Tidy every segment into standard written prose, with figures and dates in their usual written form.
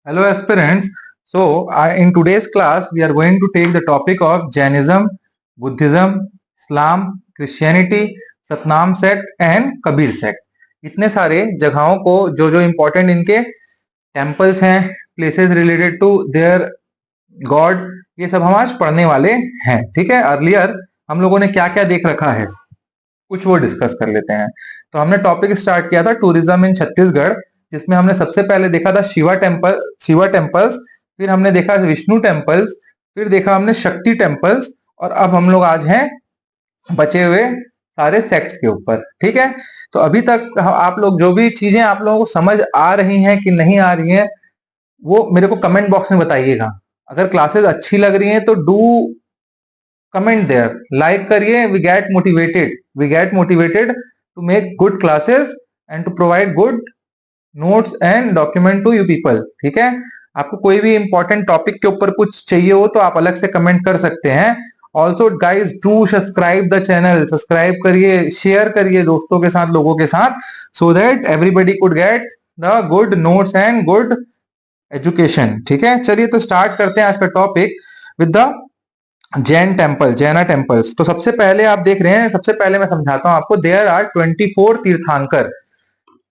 Hello aspirants. In today's class, we are going to take the topic of Jainism, Buddhism, Islam, Christianity, Satnam sect and Kabir sect. इतने सारे जगहों को जो जो important इनके temples हैं, places related to their god, ये सब हम आज पढ़ने वाले हैं. ठीक है. अर्लियर हम लोगों ने क्या क्या देख रखा है कुछ वो डिस्कस कर लेते हैं. तो हमने टॉपिक स्टार्ट किया था टूरिज्म इन छत्तीसगढ़, जिसमें हमने सबसे पहले देखा था शिवा टेम्पल्स, फिर हमने देखा विष्णु टेम्पल्स, फिर देखा हमने शक्ति टेम्पल्स, और अब हम लोग आज हैं बचे हुए सारे सेक्ट्स के ऊपर. ठीक है. तो अभी तक आप लोग जो भी चीजें आप लोगों को समझ आ रही हैं कि नहीं आ रही हैं, वो मेरे को कमेंट बॉक्स में बताइएगा. अगर क्लासेस अच्छी लग रही हैं तो डू कमेंट देयर, लाइक करिए. We get motivated to make good classes and to provide good notes and document to you people. ठीक है. आपको कोई भी इंपॉर्टेंट टॉपिक के ऊपर कुछ चाहिए हो तो आप अलग से कमेंट कर सकते हैं. Also guys do subscribe the channel, subscribe करिए, शेयर करिए दोस्तों के साथ, लोगों के साथ, so that everybody could get the good notes and good education. ठीक है. चलिए तो स्टार्ट करते हैं आज का टॉपिक विद द जैना टेम्पल्स. तो सबसे पहले आप देख रहे हैं, सबसे पहले मैं समझाता हूं आपको. देयर आर 24 तीर्थांकर.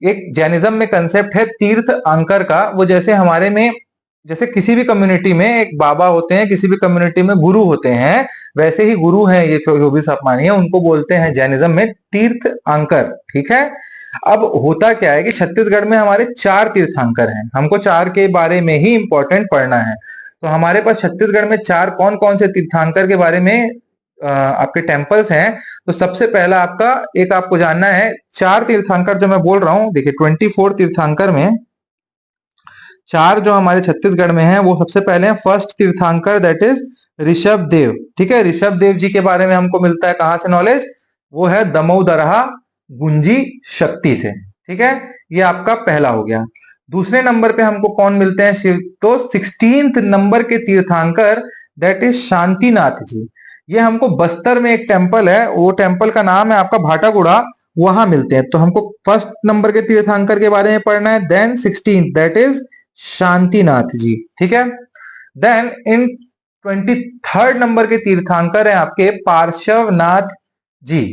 एक जैनिज्म में कंसेप्ट है तीर्थ अंकर का. वो जैसे हमारे में, जैसे किसी भी कम्युनिटी में एक बाबा होते हैं, किसी भी कम्युनिटी में गुरु होते हैं, वैसे ही गुरु हैं ये जो भी आप मानिए, उनको बोलते हैं जैनिज्म में तीर्थ अंकर. ठीक है. अब होता क्या है कि छत्तीसगढ़ में हमारे 4 तीर्थंकर हैं. हमको 4 के बारे में ही इंपॉर्टेंट पढ़ना है. तो हमारे पास छत्तीसगढ़ में 4 कौन कौन से तीर्थंकर के बारे में आपके टेम्पल्स हैं. तो सबसे पहला आपका एक आपको जानना है, 4 तीर्थंकर जो मैं बोल रहा हूं, देखिए 24 तीर्थंकर में 4 जो हमारे छत्तीसगढ़ में है, वो सबसे पहले है फर्स्ट तीर्थंकर, दैट इज ऋषभ देव. ठीक है. ऋषभ देव जी के बारे में हमको मिलता है कहां से नॉलेज? वो है दमोदरहा गुंजी शक्ति से. ठीक है. ये आपका पहला हो गया. दूसरे नंबर पे हमको कौन मिलते हैं शिव? तो 16th नंबर के तीर्थंकर, दैट इज शांतिनाथ जी. ये हमको बस्तर में एक टेम्पल है, वो टेम्पल का नाम है आपका भाटागुड़ा, वहां मिलते हैं. तो हमको फर्स्ट नंबर के तीर्थंकर के बारे में पढ़ना है. Then 16th, that is Shantinath ji. ठीक है. देन इन 23rd नंबर के तीर्थंकर है आपके पार्श्वनाथ जी.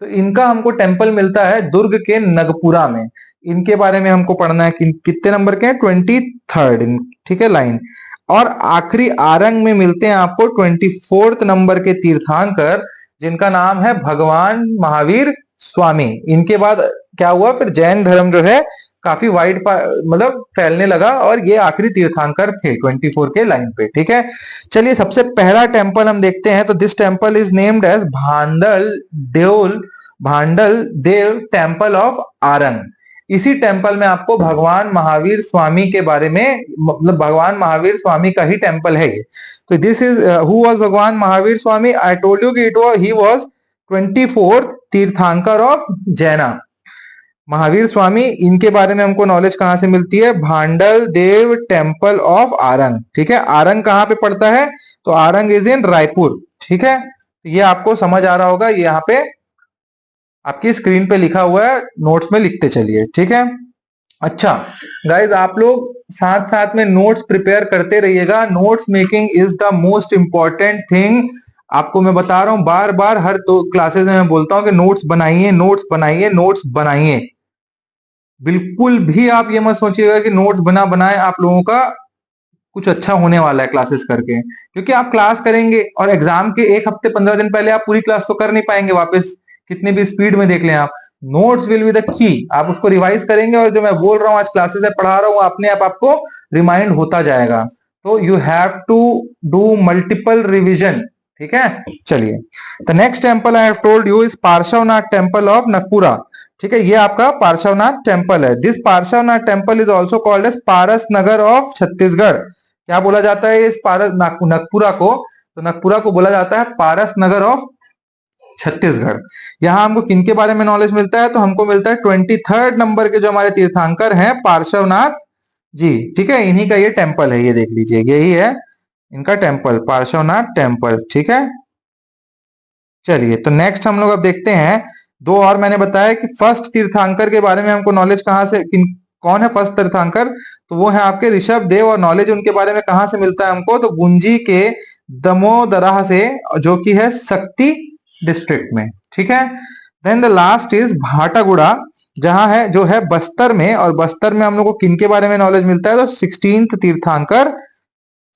तो इनका हमको टेम्पल मिलता है दुर्ग के नगपुरा में. इनके बारे में हमको पढ़ना है कि कितने नंबर के हैं? 23rd. ठीक है, लाइन. और आखिरी आरंग में मिलते हैं आपको 24th नंबर के तीर्थंकर, जिनका नाम है भगवान महावीर स्वामी. इनके बाद क्या हुआ फिर? जैन धर्म जो है काफी वाइड मतलब फैलने लगा, और ये आखिरी तीर्थंकर थे 24 के लाइन पे. ठीक है. चलिए सबसे पहला टेम्पल हम देखते हैं. तो this temple is named as Bhandal Dev temple of Arang. इसी टेम्पल में आपको भगवान महावीर स्वामी के बारे में, मतलब भगवान महावीर स्वामी का ही टेम्पल है ये. तो दिस इज हु वाज भगवान Mahavir Swami? I told you कि ही वाज 24th तीर्थंकर ऑफ जैना. महावीर स्वामी, इनके बारे में हमको नॉलेज कहां से मिलती है? भांडल देव टेम्पल ऑफ आरंग. ठीक है. आरंग कहां पे पड़ता है? तो आरंग इज इन रायपुर. ठीक है. तो ये आपको समझ आ रहा होगा, यहाँ पे आपकी स्क्रीन पे लिखा हुआ है, नोट्स में लिखते चलिए. ठीक है. अच्छा गाइज, आप लोग साथ साथ में नोट्स प्रिपेयर करते रहिएगा. Notes making is the most important thing. आपको मैं बता रहा हूं बार बार, हर तो क्लासेस में मैं बोलता हूं कि नोट्स बनाइए, नोट्स बनाइए, नोट्स बनाइए. बिल्कुल भी आप ये मत सोचिएगा कि नोट्स बना बनाए आप लोगों का कुछ अच्छा होने वाला है क्लासेस करके. क्योंकि आप क्लास करेंगे और एग्जाम के 1 हफ्ते 15 दिन पहले आप पूरी क्लास तो कर नहीं पाएंगे वापस, कितनी भी स्पीड में देख लें आप. Notes will be the key. आप उसको रिवाइज करेंगे, और जो मैं बोल रहा हूँ आज क्लासेस में पढ़ा रहा हूँ, अपने आप आपको रिमाइंड होता जाएगा. तो you have to do multiple revision. ठीक है. चलिए, the next temple I have told you is Parshvanath temple of Nagpura. ठीक है. ये आपका पार्श्वनाथ टेम्पल है. This Parshvanath temple is also called as Paras Nagar of Chhattisgarh. क्या बोला जाता है इस पारस नगपुरा को? तो नगपुरा को बोला जाता है पारस नगर ऑफ छत्तीसगढ़. यहां हमको किनके बारे में नॉलेज मिलता है? तो हमको मिलता है 23rd नंबर के जो हमारे तीर्थंकर हैं पार्श्वनाथ जी. ठीक है. इन्हीं का ये टेम्पल है, ये देख लीजिए, यही है इनका टेम्पल, पार्श्वनाथ टेम्पल. ठीक है. चलिए तो नेक्स्ट हम लोग अब देखते हैं. 2 और मैंने बताया कि फर्स्ट तीर्थंकर के बारे में हमको नॉलेज कहां से, कौन है फर्स्ट तीर्थंकर? तो वो है आपके ऋषभ देव। और नॉलेज उनके बारे में कहां से मिलता है हमको? तो गुंजी के दमोदराह से, जो कि है शक्ति डिस्ट्रिक्ट में। ठीक है। देन द लास्ट इज भाटागुड़ा, जहां है जो है बस्तर में। और बस्तर में हम लोग को किन के बारे में नॉलेज मिलता है? तो 16th तीर्थंकर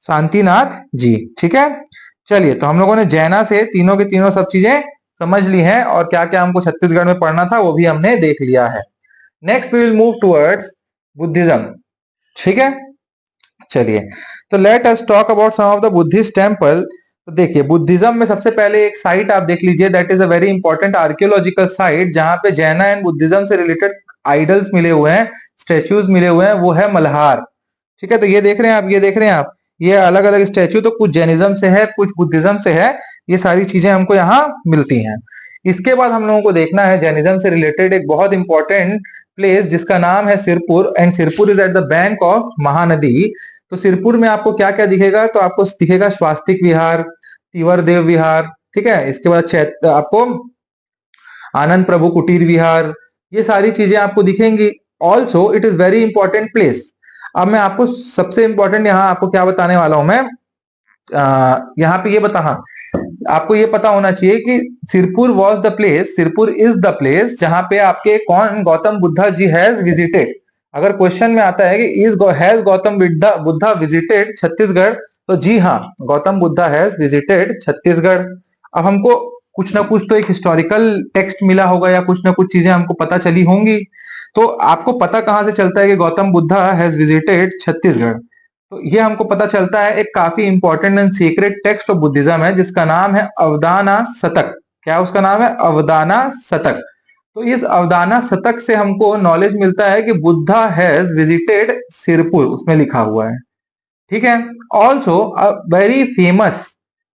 शांतिनाथ जी। ठीक है। चलिए, तो हम लोगों ने जैना से तीनों के तीनों सब चीजें समझ ली हैं, और क्या क्या हमको छत्तीसगढ़ में पढ़ना था वो भी हमने देख लिया है। Next we will move towards Buddhism. ठीक है। चलिए, तो let us talk about some of the Buddhist temple. तो देखिए, बुद्धिज्म में सबसे पहले एक साइट आप देख लीजिए, that is a very important archaeological site, जहां पे जैना एंड बुद्धिज्म से रिलेटेड आइडल्स मिले हुए हैं, स्टेच्यूज मिले हुए हैं, वो है मल्हार। ठीक है। तो ये देख रहे हैं आप, ये देख रहे हैं आप, ये अलग अलग स्टैच्यू, तो कुछ जैनिज्म से है, कुछ बुद्धिज्म से है। ये सारी चीजें हमको यहाँ मिलती हैं। इसके बाद हम लोगों को देखना है जैनिज्म से रिलेटेड एक बहुत इंपॉर्टेंट प्लेस, जिसका नाम है Sirpur, and Sirpur is at the bank of Mahanadi. तो सिरपुर में आपको क्या क्या दिखेगा? तो आपको दिखेगा स्वास्तिक विहार, तिवर देव विहार। ठीक है। इसके बाद आपको आनंद प्रभु कुटीर विहार, ये सारी चीजें आपको दिखेंगी। Also it is very important place. अब मैं आपको सबसे इंपॉर्टेंट यहाँ आपको क्या बताने वाला हूं मैं, यहाँ पे ये आपको ये पता होना चाहिए कि Sirpur was the place, Sirpur is the place जहां पे आपके कौन गौतम बुद्धा जी हैज विजिटेड। अगर क्वेश्चन में आता है कि हैज गौतम बुद्धा विजिटेड छत्तीसगढ़, तो जी हाँ, गौतम बुद्धा हैज विजिटेड छत्तीसगढ़। अब हमको कुछ ना कुछ तो एक हिस्टोरिकल टेक्स्ट मिला होगा, या कुछ ना कुछ चीजें हमको पता चली होंगी। तो आपको पता कहां से चलता है कि गौतम बुद्धा हैज विजिटेड छत्तीसगढ़? तो ये हमको पता चलता है, एक काफी important and secret text of Buddhism है, जिसका नाम है अवदाना शतक। क्या उसका नाम है? अवदाना शतक। तो इस अवदाना शतक से हमको नॉलेज मिलता है कि बुद्धा हैज विजिटेड सिरपुर, उसमें लिखा हुआ है। ठीक है। Also a very famous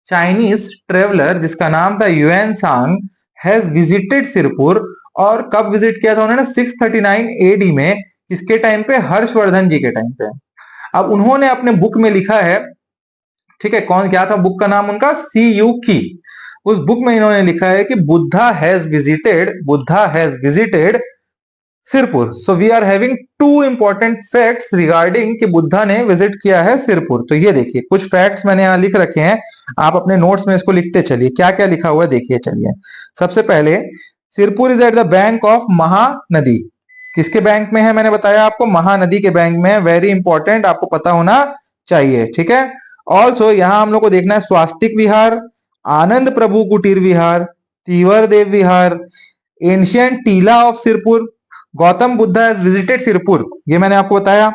Chinese traveller जिसका नाम था युएन सांग हैज विजिटेड सिरपुर। और कब विजिट किया था उन्होंने? 639 एडी में। किसके टाइम पे? हर्षवर्धन जी के टाइम पे। अब उन्होंने अपने बुक में लिखा है, ठीक है, कौन, क्या था बुक का नाम उनका? सी यू की। उस बुक में इन्होंने लिखा है कि Buddha has visited Sirpur. So we are having two important facts regarding कि बुद्धा ने विजिट किया है सिरपुर। तो ये देखिए, कुछ फैक्ट्स मैंने यहां लिख रखे हैं, आप अपने नोट्स में इसको लिखते चलिए। क्या क्या लिखा हुआ है देखिए। चलिए, सबसे पहले Sirpur is at the bank of Mahanadi. किसके बैंक में है? मैंने बताया आपको, महानदी के बैंक में है। वेरी इंपॉर्टेंट, आपको पता होना चाहिए। ठीक है। ऑल्सो यहां हम लोग को देखना है स्वास्तिक विहार, आनंद प्रभु कुटीर विहार, तीवर देव विहार, एंशियंट टीला of Sirpur, Gautam Buddha has visited Sirpur. ये मैंने आपको बताया।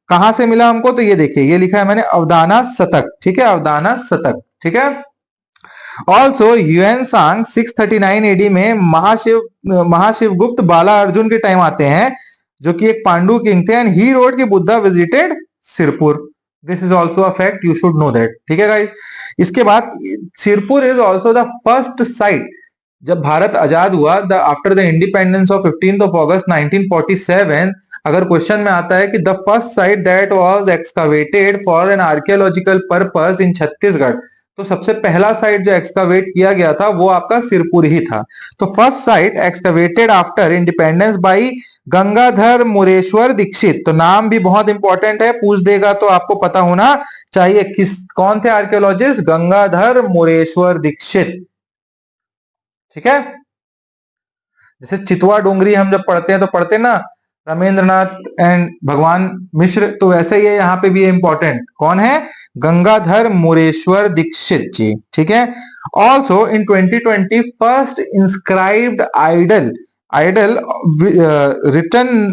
कहां से मिला हमको? तो ये देखिए, ये लिखा है मैंने अवदाना शतक। ठीक है, अवदाना शतक। ठीक है। ऑल्सो यूएन सांग 639 एडी में महाशिव गुप्त बाला अर्जुन के टाइम आते हैं, जो कि एक पांडु किंग थे, एंड ही रोड कि Buddha visited Sirpur. This is also a fact, you should know that. ठीक है गाइस। इसके बाद Sirpur is also the first sight, जब भारत आजाद हुआ, the after the independence of 15th of August 1947, अगर क्वेश्चन में आता है कि the first sight that was एक्सकावेटेड for an archaeological purpose in Chhattisgarh, तो सबसे पहला साइट जो एक्सकावेट किया गया था वो आपका सिरपुर ही था। तो first site excavated after independence by Gangadhar Mureshwar Dikshit. तो नाम भी बहुत इंपॉर्टेंट है, पूछ देगा तो आपको पता होना चाहिए कौन थे आर्कियोलॉजिस्ट? गंगाधर मुरेश्वर दीक्षित। ठीक है। जैसे चितवा डोंगरी हम जब पढ़ते हैं तो पढ़ते हैं ना, रमेंद्रनाथ एंड भगवान मिश्र, तो वैसे ही यहाँ पे भी इंपॉर्टेंट कौन है? गंगाधर मुरेश्वर दीक्षित जी। ठीक है। Also in 2020 first inscribed idol return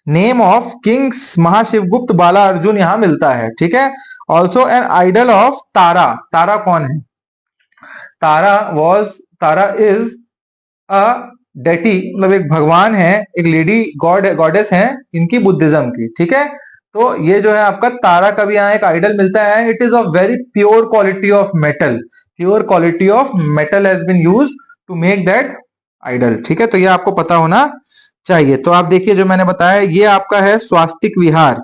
name of king Mahashivagupta Bala Arjun यहां मिलता है। ठीक है। Also an idol of Tara. Tara कौन है? तारा इज अ डेटी, मतलब एक भगवान है, एक लेडी गॉडेस है इनकी, बुद्धिज्म की। ठीक है। तो ये जो है आपका तारा का भी यहाँ एक आइडल मिलता है। It is of very pure quality of metal, pure quality of metal has been used to make that idol. ठीक है। तो ये आपको पता होना चाहिए। तो आप देखिए, जो मैंने बताया ये आपका है स्वास्तिक विहार।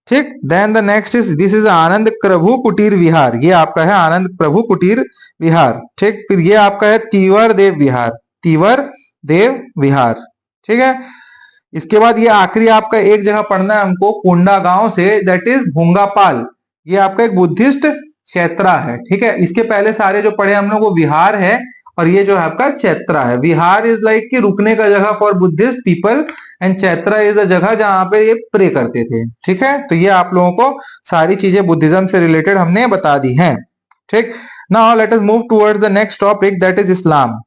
ठीक। Then the next is this is Anand Prabhu Kutir Vihar. ये आपका है आनंद प्रभु कुटीर विहार। ठीक। फिर ये आपका है तीवर देव विहार, तीवर देव विहार। ठीक है। इसके बाद ये आखिरी आपका एक जगह पढ़ना है हमको, कोंडागांव से, दैट इज भोंगापाल। ये आपका एक बुद्धिस्ट चैत्रा है, ठीक है। इसके पहले सारे जो पढ़े हम लोग वो विहार है, और ये जो है आपका चैत्रा है। विहार इज लाइक कि रुकने का जगह for Buddhist people, and Chaitra is a जगह जहां पे ये प्रे करते थे, ठीक है। तो ये आप लोगों को सारी चीजें बुद्धिज्म से रिलेटेड हमने बता दी हैं, ठीक। Now let us move towards the next topic, that is इस्लाम।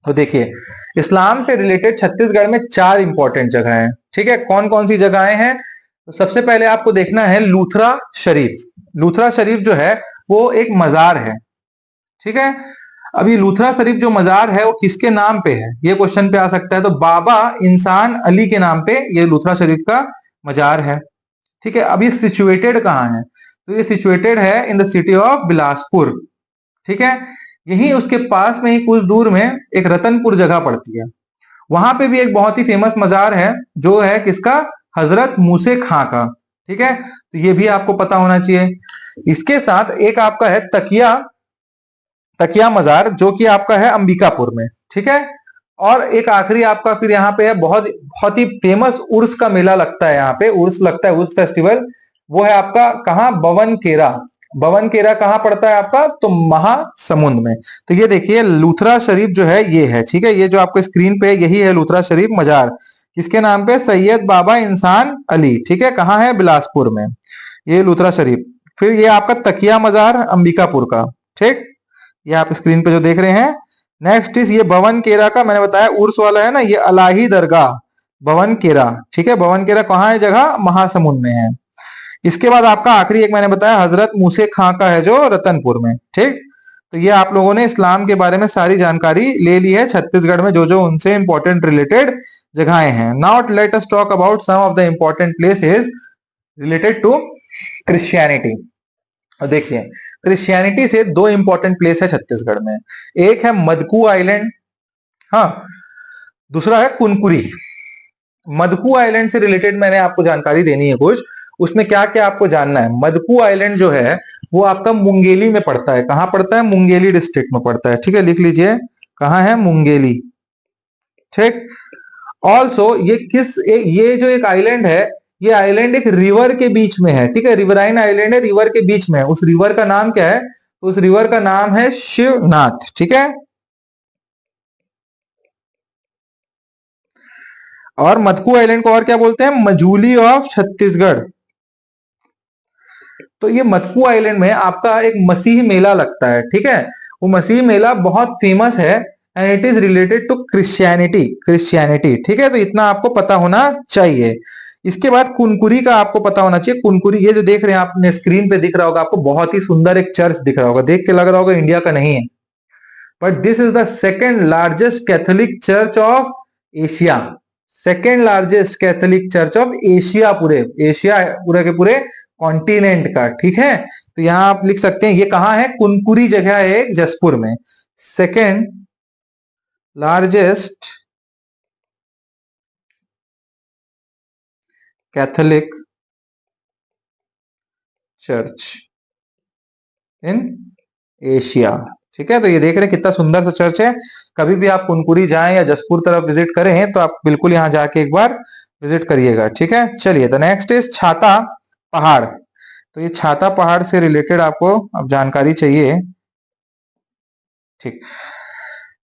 तो देखिए, इस्लाम से रिलेटेड छत्तीसगढ़ में 4 इंपॉर्टेंट जगह हैं, ठीक है। कौन कौन सी जगहें हैं? तो सबसे पहले आपको देखना है लूथरा शरीफ। लूथरा शरीफ जो है वो एक मजार है, ठीक है। अभी लूथरा शरीफ जो मजार है वो किसके नाम पे है, ये क्वेश्चन पे आ सकता है। तो बाबा इंसान अली के नाम पे ये लूथरा शरीफ का मजार है, ठीक है। अभी सिचुएटेड कहाँ है? तो ये सिचुएटेड है in the city of Bilaspur, ठीक है। यही उसके पास में ही कुछ दूर में एक रतनपुर जगह पड़ती है, वहां पे भी एक बहुत ही फेमस मजार है, जो है किसका? हजरत मूसे खां का, ठीक है। तो ये भी आपको पता होना चाहिए। इसके साथ एक आपका है तकिया, तकिया मजार, जो कि आपका है अंबिकापुर में, ठीक है। और एक आखिरी आपका फिर यहाँ पे है बहुत बहुत ही फेमस उर्स का मेला लगता है, यहाँ पे उर्स लगता है, उर्स फेस्टिवल। वो है आपका कहाँ? बवनकेरा। बवनकेरा कहाँ पड़ता है आपका? तो महासमुंद में। तो ये देखिए लूथरा शरीफ जो है ये है, ठीक है। ये जो आपको स्क्रीन पे यही है लूथरा शरीफ मजार, किसके नाम पे? सैयद बाबा इंसान अली, ठीक है। कहाँ है? बिलासपुर में, ये लूथरा शरीफ। फिर ये आपका तकिया मजार अंबिकापुर का, ठीक। ये आप स्क्रीन पे जो देख रहे हैं। नेक्स्ट इज ये भवन केरा का, मैंने बताया उर्स वाला है ना, ये अलाही दरगाह भवन केरा, ठीक है। भवन केरा कहाँ है जगह? महासमुंद में है। इसके बाद आपका आखिरी एक मैंने बताया हजरत मूसे खां का है, जो रतनपुर में, ठीक। तो ये आप लोगों ने इस्लाम के बारे में सारी जानकारी ले ली है, छत्तीसगढ़ में जो जो उनसे इंपॉर्टेंट रिलेटेड जगहें हैं। Now let us talk about some of the important places related to Christianity. और देखिए, क्रिश्चियनिटी से 2 इंपॉर्टेंट प्लेस है छत्तीसगढ़ में। एक है मदकू आइलैंड, हाँ, दूसरा है कुनकुरी। मदकू आइलैंड से रिलेटेड मैंने आपको जानकारी देनी है कुछ, उसमें क्या क्या आपको जानना है। मदकू आइलैंड जो है वो आपका मुंगेली में पड़ता है। कहां पड़ता है? मुंगेली डिस्ट्रिक्ट में पड़ता है, ठीक है। लिख लीजिए कहां है? मुंगेली, ठीक। ऑल्सो ये जो एक आइलैंड है, ये आइलैंड एक रिवर के बीच में है, ठीक है। रिवराइन आइलैंड है, रिवर के बीच में है। उस रिवर का नाम क्या है? उस रिवर का नाम है शिवनाथ, ठीक है। और मदकू आइलैंड को और क्या बोलते हैं? मजूली ऑफ छत्तीसगढ़। तो ये मदकू आइलैंड में आपका एक मसीह मेला लगता है, ठीक है। वो मसीह मेला बहुत फेमस है, and it is related to Christianity, Christianity, ठीक है। तो इतना आपको पता होना चाहिए। इसके बाद कुनकुरी का आपको पता होना चाहिए। कुनकुरी, ये जो देख रहे हैं आपने स्क्रीन पे दिख रहा होगा आपको, बहुत ही सुंदर एक चर्च दिख रहा होगा, देख के लग रहा होगा इंडिया का नहीं है, but this is the second largest Catholic church of Asia. Second largest Catholic church of Asia, पूरे एशिया, पूरे के पूरे कॉन्टिनेंट का, ठीक है। तो यहां आप लिख सकते हैं, ये कहां है? कुनकुरी जगह है जसपुर में। Second largest Catholic church in Asia, ठीक है। तो ये देख रहे हैं कितना सुंदर सा चर्च है। कभी भी आप कुनकुरी जाएं या जसपुर तरफ विजिट करें तो आप बिल्कुल यहां जाके एक बार विजिट करिएगा, ठीक है। चलिए, द नेक्स्ट इज छाता पहाड़। तो ये छाता पहाड़ से रिलेटेड आपको अब जानकारी चाहिए, ठीक।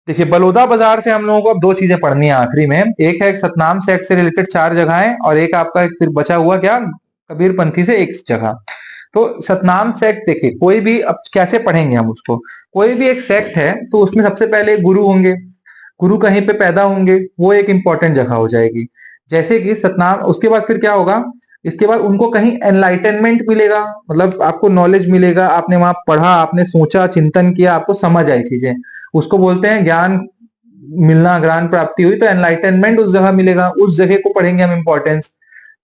देखिए, बलौदा बाजार से हम लोगों को अब 2 चीजें पढ़नी है आखिरी में। एक है सतनाम सेट से रिलेटेड 4 जगहें, और एक आपका फिर बचा हुआ क्या? कबीरपंथी से एक जगह। तो सतनाम सेक्ट देखिए, कोई भी अब कैसे पढ़ेंगे हम उसको? कोई भी एक सेक्ट है तो उसमें सबसे पहले गुरु होंगे, गुरु कहीं पे पैदा होंगे, वो एक इंपॉर्टेंट जगह हो जाएगी। जैसे कि सतनाम, उसके बाद फिर क्या होगा? इसके बाद उनको कहीं एनलाइटनमेंट मिलेगा, मतलब आपको नॉलेज मिलेगा, आपने वहां पढ़ा, आपने सोचा, चिंतन किया, आपको समझ आई चीजें, उसको बोलते हैं ज्ञान मिलना, ज्ञान प्राप्ति हुई, तो एनलाइटनमेंट उस जगह मिलेगा, उस जगह को पढ़ेंगे हम इंपॉर्टेंस।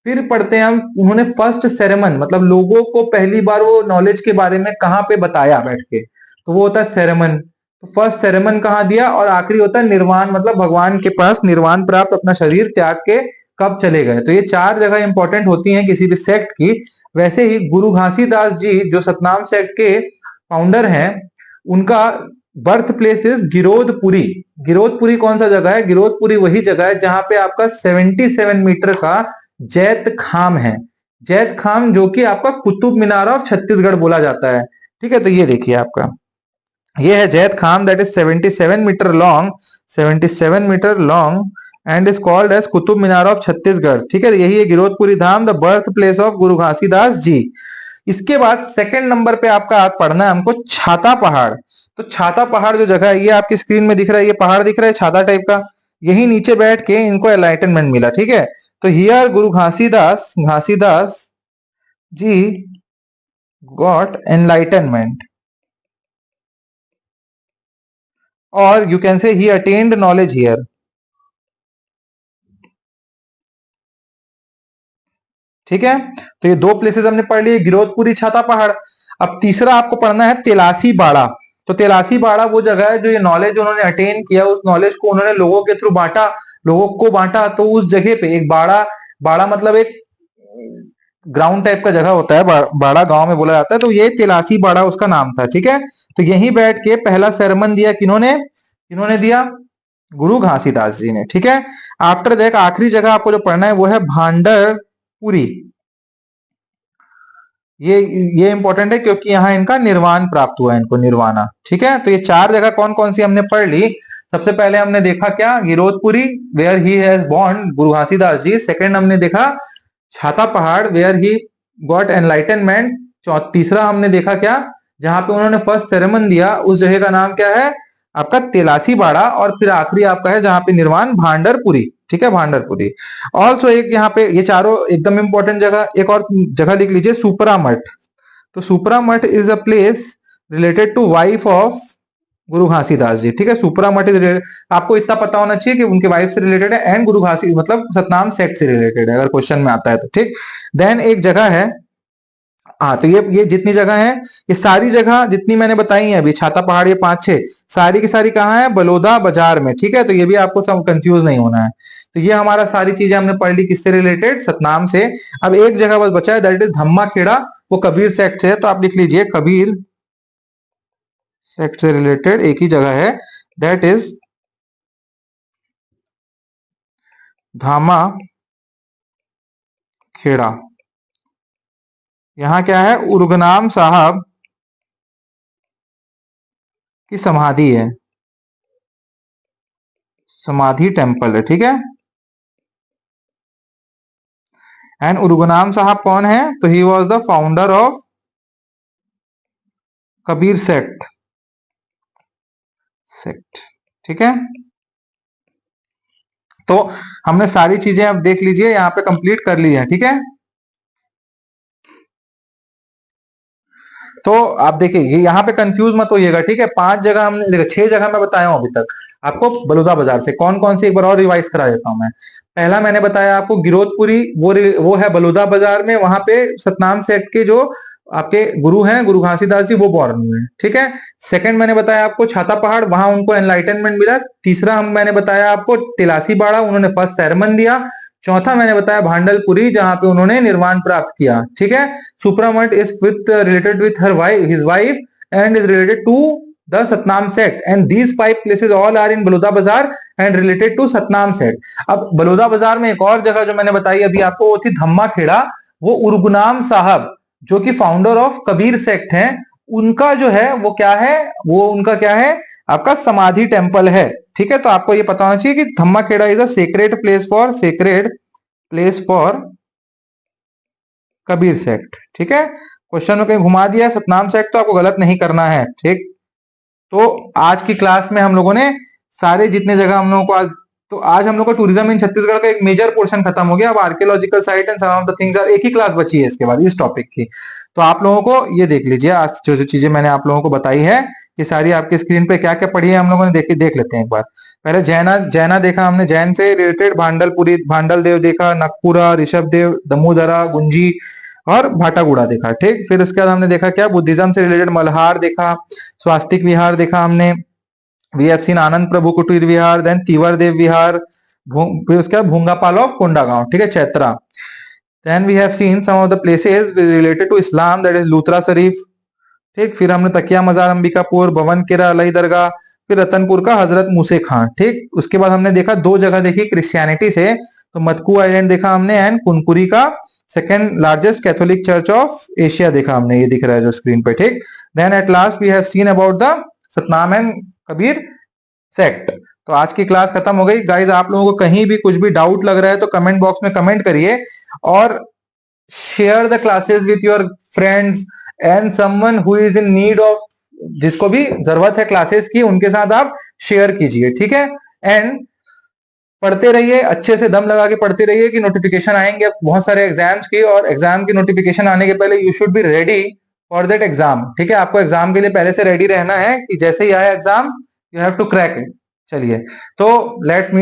फिर पढ़ते हैं हम, उन्होंने फर्स्ट सेरेमन, मतलब लोगों को पहली बार वो नॉलेज के बारे में कहाँ पे बताया बैठ के, तो वो होता है सेरेमन। तो फर्स्ट सेरेमन कहाँ दिया, और आखिरी होता है निर्वाण, मतलब भगवान के पास निर्वाण प्राप्त, अपना शरीर त्याग के कब चले गए। तो ये 4 जगह इंपॉर्टेंट होती हैं किसी भी सेक्ट की। वैसे ही गुरु घासीदास जी जो सतनाम सेक्ट के फाउंडर हैं, उनका birth place is Giraudpuri. Giraudpuri कौन सा जगह है? गिरोधपुरी वही जगह है जहां पे आपका 77 मीटर का जैत खाम है। जैत खाम जो कि आपका कुतुब मीनार ऑफ छत्तीसगढ़ बोला जाता है। ठीक है, तो ये देखिए आपका, ये है Jaitkhamb that is 77 meter long, 77 meter long and is called as Qutub Minar of Chhattisgarh. ठीक है, यही है Giraudpuri Dham, the birth place of Guru Ghasidas जी। इसके बाद सेकंड नंबर पे आपका पढ़ना है हमको छाता पहाड़। तो छाता पहाड़ जो जगह है, ये आपकी स्क्रीन में दिख रहा है, ये पहाड़ दिख रहा है छाता टाइप का, यही नीचे बैठ के इनको एनलाइटनमेंट मिला। ठीक है, तो here Guru Ghasidas Ghasidas ji got enlightenment, और you can say he attend knowledge here. ठीक है, तो ये दो प्लेसेस हमने पढ़ लिए, गिरोधपुरी, छाता पहाड़। अब तीसरा आपको पढ़ना है तेलासी बाड़ा। तो तेलासी बाड़ा वो जगह है जो ये नॉलेज उन्होंने अटेन किया, उस नॉलेज को उन्होंने लोगों के थ्रू बांटा, लोगों को बांटा। तो उस जगह पे एक बाड़ा, बाड़ा मतलब एक ग्राउंड टाइप का जगह होता है, बाड़ा गांव में बोला जाता है, तो ये तेलासी बाड़ा उसका नाम था। ठीक है, तो यहीं बैठ के पहला सरमन दिया किन्होंने? किन्होंने दिया? गुरु घासीदास जी ने। ठीक है, आफ्टर दैट आखिरी जगह आपको जो पढ़ना है वो है भांडरपुरी। ये इंपॉर्टेंट है क्योंकि यहाँ इनका निर्वाण प्राप्त हुआ है, इनको निर्वाणा। ठीक है, तो ये चार जगह कौन कौन सी हमने पढ़ ली। सबसे पहले हमने देखा क्या? Giraudpuri, where he has born, Guru Ghasidas ji. Second हमने देखा छाता पहाड़, वेयर ही गॉट एनलाइटनमेंट। तीसरा हमने देखा क्या? जहां पे उन्होंने फर्स्ट सेरेमन दिया, उस जगह का नाम क्या है? आपका तेलासी बाड़ा। और फिर आखिरी आपका है जहां पे निर्वाण, भांडरपुरी। ठीक है, भांडरपुरी। ऑल्सो एक यहाँ पे, ये चारों एकदम इंपॉर्टेंट जगह, एक और जगह लिख लीजिए, सुपरा मठ। तो Supra Math is a place related to wife of Guru Ghasidas जी। ठीक है, सुपरा मठ इज, आपको इतना पता होना चाहिए कि उनके वाइफ से रिलेटेड है एंड गुरु घासी मतलब सतनाम सेक्ट से रिलेटेड है, अगर क्वेश्चन में आता है तो। ठीक, देन एक जगह है, हाँ, तो ये जितनी जगह है, ये सारी जगह जितनी मैंने बताई है अभी, छाता पहाड़ ये 5-6, सारी की सारी कहाँ है? बलौदा बाजार में। ठीक है, तो ये भी आपको सब कंफ्यूज नहीं होना है। तो ये हमारा सारी चीजें हमने पढ़ ली, किससे रिलेटेड? सतनाम से। अब एक जगह बस बचा है, दैट इज धम्मा खेड़ा, वो कबीर सेक्ट से है, तो आप लिख लीजिए कबीर सेक्ट से रिलेटेड एक ही जगह है, दैट इज धामा खेड़ा। यहाँ क्या है? उर्गनाम साहब की समाधि है, समाधि टेम्पल है। ठीक है, एंड उर्गनाम साहब कौन है? तो he was the founder of Kabir sect. Sect, ठीक है, तो हमने सारी चीजें अब देख लीजिए यहाँ पे कंप्लीट कर ली है। ठीक है, तो आप देखिए, ये यहाँ पे कंफ्यूज मत होइएगा। ठीक है, 5 जगह हमने देखा, 6 जगह मैं बताया हूं अभी तक आपको बलौदा बाजार से। कौन कौन से एक बार और रिवाइज करा देता हूं मैं। पहला मैंने बताया आपको गिरोधपुरी, वो है बलौदा बाजार में, वहां पे सतनाम सेठ के जो आपके गुरु हैं, गुरु घासीदास जी, वो बॉर्न हुए हैं। ठीक है, सेकंड मैंने बताया आपको छाता पहाड़, वहां उनको एनलाइटनमेंट मिला। तीसरा मैंने बताया आपको तिलासी बाड़ा, उन्होंने फर्स्ट सेरेमन दिया। चौथा मैंने बताया भांडलपुरी, जहां पे उन्होंने निर्वाण प्राप्त किया। ठीक है, Supramath is with related with her wife, his wife, and is related to the Satnam sect, and these 5 places all are in Baloda Bazar and related to Satnam sect. अब बलौदा बाजार में एक और जगह जो मैंने बताई अभी आपको, वो थी धम्मा खेड़ा। वो उर्गुनाम साहब जो कि फाउंडर ऑफ कबीर सेक्ट हैं, उनका जो है वो क्या है? वो उनका क्या है? आपका समाधि टेम्पल है। ठीक है, तो आपको ये पता होना चाहिए कि Dhamma Kheda is a sacred place for Kabir sect. ठीक है, क्वेश्चन में कहीं घुमा दिया है सतनाम सेक्ट, तो आपको गलत नहीं करना है। ठीक, तो आज की क्लास में हम लोगों ने सारे जितने जगह हम लोगों को आज, तो आज हम लोग का टूरिज्म इन छत्तीसगढ़ का एक मेजर पोर्शन खत्म हो गया। अब archaeological site and some of the things are, एक ही क्लास बची है इसके बाद इस टॉपिक की। तो आप लोगों को ये देख लीजिए, आज जो जो चीजें मैंने आप लोगों को बताई है, ये सारी आपके स्क्रीन पे क्या क्या पढ़ी है हम लोगों ने, देख लेते हैं एक बार। पहले जैना देखा हमने, जैन से रिलेटेड भांडलपुरी, भांडल देव देखा, नकपुरा, ऋषभ देव, दमोदरा, गुंजी और भाटागुड़ा देखा। ठीक, फिर उसके बाद हमने देखा क्या? बुद्धिज्म से रिलेटेड मल्हार देखा, स्वास्तिक विहार देखा हमने, we have scene Anand Prabhu Kutir Vihar, then तीवर देव विहार, फिर उसके बाद भूंगापाल ऑफ कोंडागांव। ठीक है, Chaitra. Then we have seen some of the places related to Islam, that is Luthra Sharif. ठीक। फिर हमने तकिया मजार अंबिकापुर, भवन केरा अलई दरगाह, फिर रतनपुर का हजरत मूसे खां। ठीक। उसके बाद हमने देखा दो जगह देखी क्रिश्चियनिटी से, तो मतकू आइलैंड देखा हमने एंड कुनकुरी का second largest Catholic church of Asia देखा हमने, ये दिख रहा है जो स्क्रीन पे। ठीक। Then at last we have seen about the Satnam and Kabir sect. तो आज की क्लास खत्म हो गई गाइज। आप लोगों को कहीं भी कुछ भी डाउट लग रहा है तो कमेंट बॉक्स में कमेंट करिए, और share the classes with your friends and someone who is in need of, जिसको भी जरूरत है क्लासेस की, उनके साथ आप शेयर कीजिए। ठीक है। एंड पढ़ते रहिए, अच्छे से दम लगा के पढ़ते रहिए कि नोटिफिकेशन आएंगे अब बहुत सारे एग्जाम्स की, और एग्जाम की नोटिफिकेशन आने के पहले you should be ready for that exam. ठीक है। आपको एग्जाम के लिए पहले से रेडी रहना है कि जैसे ही आया exam you have to crack it. चलिए, तो लेट्स मीट।